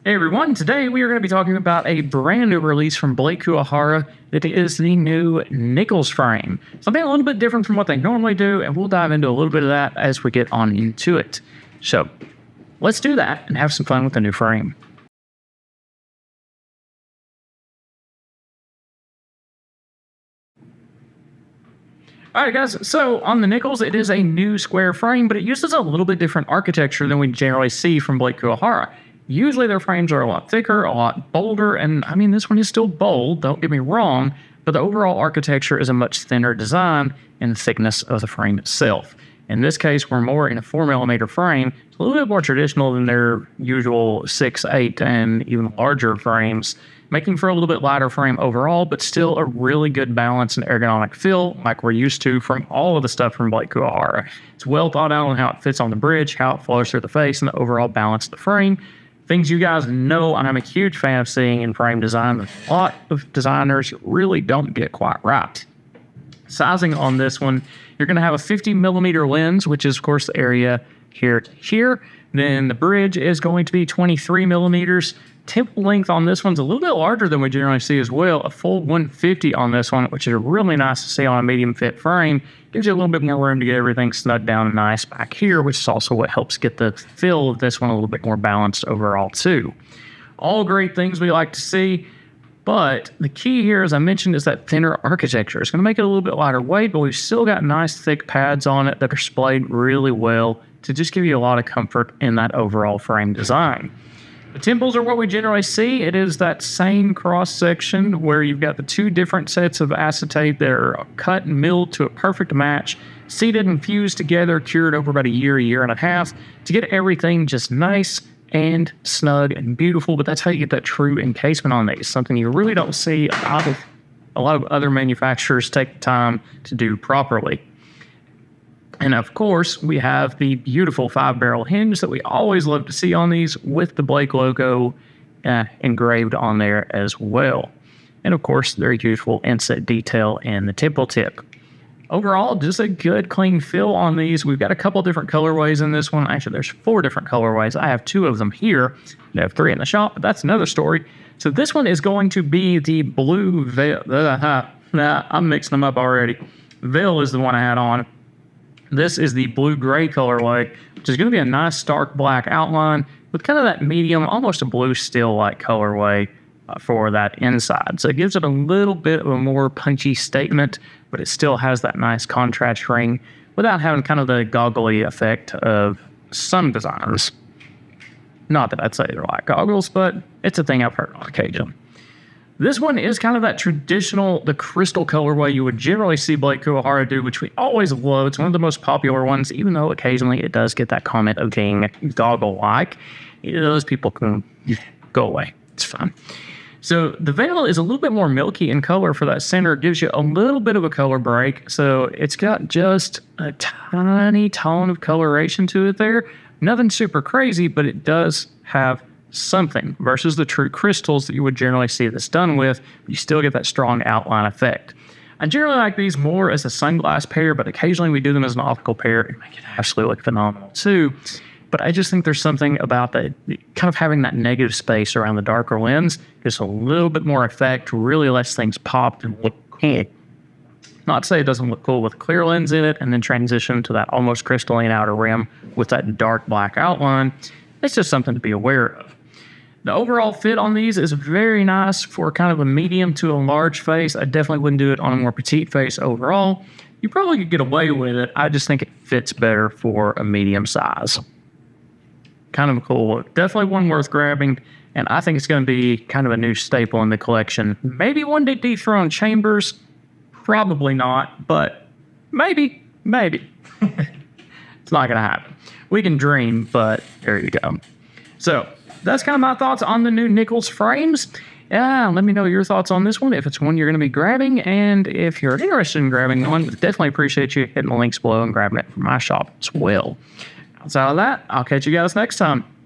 Hey everyone, today we are going to be talking about a brand new release from Blake Kuwahara. It is the new Nichols frame. Something a little bit different from what they normally do, and we'll dive into a little bit of that as we get on into it. So let's do that and have some fun with the new frame. All right, guys. So on the Nichols, it is a new square frame, but it uses a little bit different architecture than we generally see from Blake Kuwahara. Usually their frames are a lot thicker, a lot bolder, and I mean, this one is still bold, don't get me wrong, but the overall architecture is a much thinner design in the thickness of the frame itself. In this case, we're more in a 4mm frame. It's a little bit more traditional than their usual 6, 8, and even larger frames, making for a little bit lighter frame overall, but still a really good balance and ergonomic feel like we're used to from all of the stuff from Blake Kuwahara. It's well thought out on how it fits on the bridge, how it flows through the face, and the overall balance of the frame. Things you guys know, and I'm a huge fan of seeing in frame design, that a lot of designers really don't get quite right. Sizing on this one, you're going to have a 50mm lens, which is, of course, the area here to here. Then the bridge is going to be 23mm. Temple length on this one's a little bit larger than we generally see as well, a full 150 on this one, which is really nice to see on a medium fit frame. Gives you a little bit more room to get everything snug down and nice back here, which is also what helps get the feel of this one a little bit more balanced overall too. All great things we like to see, but the key here, as I mentioned, is that thinner architecture. It's going to make it a little bit lighter weight, but we've still got nice thick pads on it that are splayed really well to just give you a lot of comfort in that overall frame design. The temples are what we generally see. It is that same cross section where you've got the two different sets of acetate that are cut and milled to a perfect match, seated and fused together, cured over about a year and a half to get everything just nice and snug and beautiful. But that's how you get that true encasement on these, something you really don't see a lot of other manufacturers take the time to do properly. And of course, we have the beautiful 5-barrel hinge that we always love to see on these with the Blake logo engraved on there as well. And of course, very beautiful inset detail in the temple tip. Overall, just a good, clean feel on these. We've got a couple different colorways in this one. Actually, there's 4 different colorways. I have 2 of them here. I have 3 in the shop, but that's another story. So this one is going to be the blue veil. I'm mixing them up already. Veil is the one I had on. This is the blue-gray colorway, which is going to be a nice stark black outline with kind of that medium, almost a blue steel-like colorway for that inside. So it gives it a little bit of a more punchy statement, but it still has that nice contrast ring without having kind of the goggly effect of some designers. Not that I'd say they're like goggles, but it's a thing I've heard on occasion. This one is kind of that traditional, the crystal colorway you would generally see Blake Kuwahara do, which we always love. It's one of the most popular ones, even though occasionally it does get that comment of being goggle-like. Those people can go away. It's fine. So the veil is a little bit more milky in color for that center. It gives you a little bit of a color break. So it's got just a tiny tone of coloration to it there. Nothing super crazy, but it does have something versus the true crystals that you would generally see this done with. You still get that strong outline effect. I generally like these more as a sunglass pair, but occasionally we do them as an optical pair and make it absolutely look phenomenal too. But I just think there's something about that kind of having that negative space around the darker lens, just a little bit more effect, really lets things pop and look cool. Not to say it doesn't look cool with a clear lens in it and then transition to that almost crystalline outer rim with that dark black outline. It's just something to be aware of. The overall fit on these is very nice for kind of a medium to a large face. I definitely wouldn't do it on a more petite face overall. You probably could get away with it. I just think it fits better for a medium size. Kind of a cool look. Definitely one worth grabbing, and I think it's going to be kind of a new staple in the collection. Maybe one to dethrone Chambers. Probably not, but maybe. It's not going to happen. We can dream, but there you go. So that's kind of my thoughts on the new Nichols frames. Let me know your thoughts on this one, if it's one you're going to be grabbing, and if you're interested in grabbing one, definitely appreciate you hitting the links below and grabbing it from my shop as well. Outside of that, I'll catch you guys next time.